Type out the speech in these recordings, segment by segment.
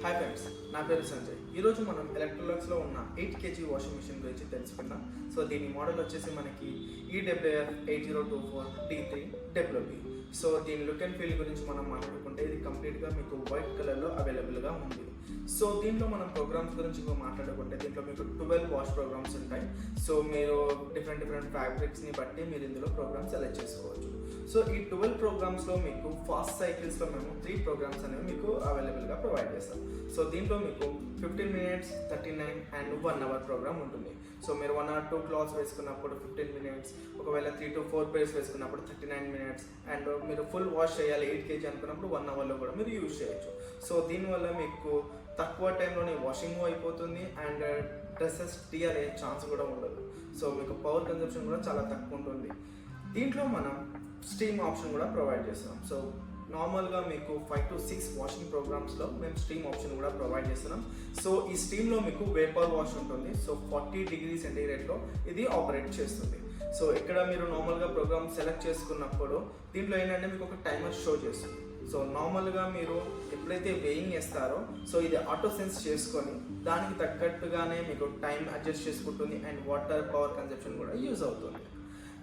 Hi friends, నా పేరు సంజయ్. ఈరోజు మనం ఎలక్ట్రోలక్స్లో ఉన్న 8 kg వాషింగ్ మిషన్ గురించి తెలుసుకుందాం. సో దీని మోడల్ వచ్చేసి మనకి EWF 8024D3 WB. సో దీని లుక్ అండ్ ఫీల్ గురించి మనం మాట్లాడుకుంటే ఇది కంప్లీట్గా మీకు వైట్ కలర్లో అవైలబుల్గా ఉంది. సో దీంట్లో మనం ప్రోగ్రామ్స్ గురించి మాట్లాడుకుంటే దీంట్లో మీకు 12 వాష్ ప్రోగ్రామ్స్ ఉంటాయి. సో మీరు డిఫరెంట్ ఫ్యాబ్రిక్స్ని బట్టి మీరు ఇందులో ప్రోగ్రామ్స్ సెలెక్ట్ చేసుకోవచ్చు. సో ఈ 12 ప్రోగ్రామ్స్లో మీకు ఫాస్ట్ సైకిల్స్లో మేము 3 ప్రోగ్రామ్స్ అనేవి మీకు అవైలబుల్గా ప్రొవైడ్ చేస్తాం. సో దీంట్లో మీకు 15 minutes, 39 and 1 hour ప్రోగ్రామ్ ఉంటుంది. సో మీరు 1 or 2 క్లాత్స్ వేసుకున్నప్పుడు 15 minutes, ఒకవేళ 3 to 4 pairs వేసుకున్నప్పుడు 39 minutes, అండ్ మీరు ఫుల్ వాష్ చేయాలి 8 kg అనుకున్నప్పుడు 1 hourలో కూడా మీరు యూజ్ చేయొచ్చు. సో దీనివల్ల మీకు తక్కువ టైంలోనే వాషింగ్ అయిపోతుంది అండ్ డ్రెస్సెస్ టీయర్ అయ్యే ఛాన్స్ కూడా ఉండదు. సో మీకు పవర్ కన్జంప్షన్ కూడా చాలా తక్కువ ఉంటుంది. దీంట్లో మనం స్టీమ్ ఆప్షన్ కూడా ప్రొవైడ్ చేస్తున్నాం. సో నార్మల్గా మీకు 5 to 6 వాషింగ్ ప్రోగ్రామ్స్లో మేము స్టీమ్ ఆప్షన్ కూడా ప్రొవైడ్ చేస్తున్నాం. సో ఈ స్టీమ్లో మీకు వేపర్ వాష్ ఉంటుంది. సో 40 degrees సెంటీగ్రేడ్లో ఇది ఆపరేట్ చేస్తుంది. సో ఇక్కడ మీరు నార్మల్గా ప్రోగ్రామ్ సెలెక్ట్ చేసుకున్నప్పుడు దీంట్లో ఏంటంటే మీకు ఒక టైమర్ షో చేస్తుంది. సో నార్మల్గా మీరు ఎప్పుడైతే వేయింగ్ చేస్తారో సో ఇది ఆటో సెన్స్ చేసుకొని దానికి తగ్గట్టుగానే మీకు టైం అడ్జస్ట్ చేసుకుంటుంది అండ్ వాటర్ పవర్ కన్జంప్షన్ కూడా యూజ్ అవుతుంది.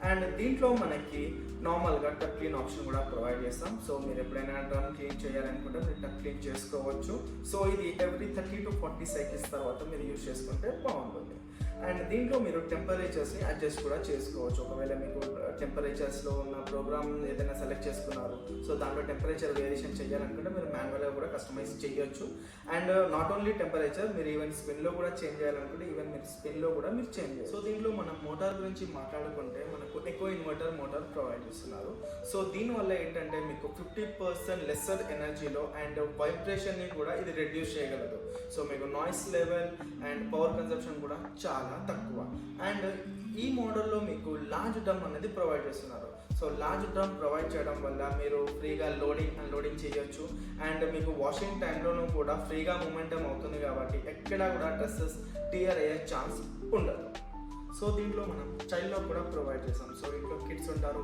అండ్ దీంట్లో మనకి నార్మల్గా టప్ క్లీన్ ఆప్షన్ కూడా ప్రొవైడ్ చేస్తాం. సో మీరు ఎప్పుడైనా డ్రమ్ క్లీన్ చేయాలనుకుంటే మీరు టప్ క్లీన్ చేసుకోవచ్చు. సో ఇది ఎవ్రీ 30 to 40 సైకిల్స్ తర్వాత మీరు యూజ్ చేసుకుంటే బాగుంటుంది. అండ్ దీంట్లో మీరు టెంపరేచర్స్ని అడ్జస్ట్ కూడా చేసుకోవచ్చు. ఒకవేళ మీకు టెంపరేచర్స్లో ఉన్న ప్రోగ్రామ్ ఏదైనా సెలెక్ట్ చేసుకున్నారు సో దాంట్లో టెంపరేచర్ వేరియేషన్ చేయాలనుకుంటే మీరు మాన్యువల్గా కూడా కస్టమైజ్ చేయొచ్చు. అండ్ నాట్ ఓన్లీ టెంపరేచర్, మీరు ఈవెన్ స్పిన్లో కూడా చేంజ్ చేయాలనుకుంటే ఈవెన్ మీరు స్పిన్లో కూడా మీరు చేంజ్ చేయొచ్చు. సో దీంట్లో మనం మోటార్ గురించి మాట్లాడుకుంటే మనకు ఎకో ఇన్వర్టర్ మోటార్ ప్రొవైడ్ చేస్తున్నారు. సో దీనివల్ల ఏంటంటే మీకు 50% లెస్సర్ ఎనర్జీలో అండ్ వైబ్రేషన్ని కూడా ఇది రెడ్యూస్ చేయగలదు. సో మీకు noise level and power consumption కూడా చాలా తక్కువ. అండ్ ఈ మోడల్లో మీకు లార్జ్ డ్రమ్ అనేది ప్రొవైడ్ చేస్తున్నారు. సో లార్జ్ డ్రమ్ ప్రొవైడ్ చేయడం వల్ల మీరు ఫ్రీగా లోడింగ్ అన్లోడింగ్ చేయొచ్చు. అండ్ మీకు వాషింగ్ టైంలోనూ కూడా ఫ్రీగా మూమెంటం అవుతుంది కాబట్టి ఎక్కడా కూడా డ్రెస్సెస్ టియర్ అయ్యే ఛాన్స్ ఉండదు. సో దీంట్లో మనం చైల్డ్ లాక్ కూడా ప్రొవైడ్ చేస్తాం. సో ఇంట్లో కిడ్స్ ఉంటారు,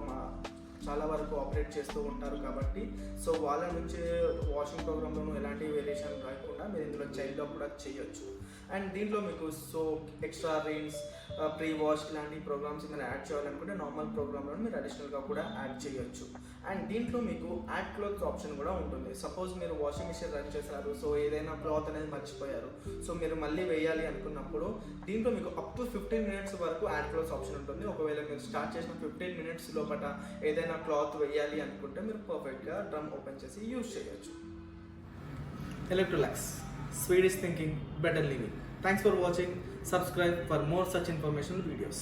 చాలా వరకు ఆపరేట్ చేస్తూ ఉంటారు కాబట్టి సో వాళ్ళ నుంచి వాషింగ్ ప్రోగ్రాంలోనూ ఎలాంటి వేరియేషన్ రాకుండా మీరు ఇందులో చైల్డ్ లాక్ కూడా చేయొచ్చు. అండ్ దీంట్లో మీకు so extra rinse, pre wash ఇలాంటి ప్రోగ్రామ్స్ మీరు యాడ్ చేయాలనుకుంటే నార్మల్ ప్రోగ్రాంలో మీరు అడిషనల్గా కూడా యాడ్ చేయొచ్చు. అండ్ దీంట్లో మీకు యాడ్ క్లాత్ ఆప్షన్ కూడా ఉంటుంది. సపోజ్ మీరు వాషింగ్ మిషన్ రన్ చేశారు, సో ఏదైనా క్లాత్ అనేది మర్చిపోయారు, సో మీరు మళ్ళీ వేయాలి అనుకున్నప్పుడు దీంట్లో మీకు అప్ టు 15 minutes వరకు యాడ్ క్లాత్ ఆప్షన్ ఉంటుంది. ఒకవేళ మీరు స్టార్ట్ చేసిన 15 minutes లోపల ఏదైనా క్లాత్ వేయాలి అనుకుంటే మీరు పర్ఫెక్ట్గా డ్రమ్ ఓపెన్ చేసి యూజ్ చేయొచ్చు. ఎలక్ట్రోలక్స్, Swedish thinking, better living. Thanks for watching. Subscribe for more such informational videos.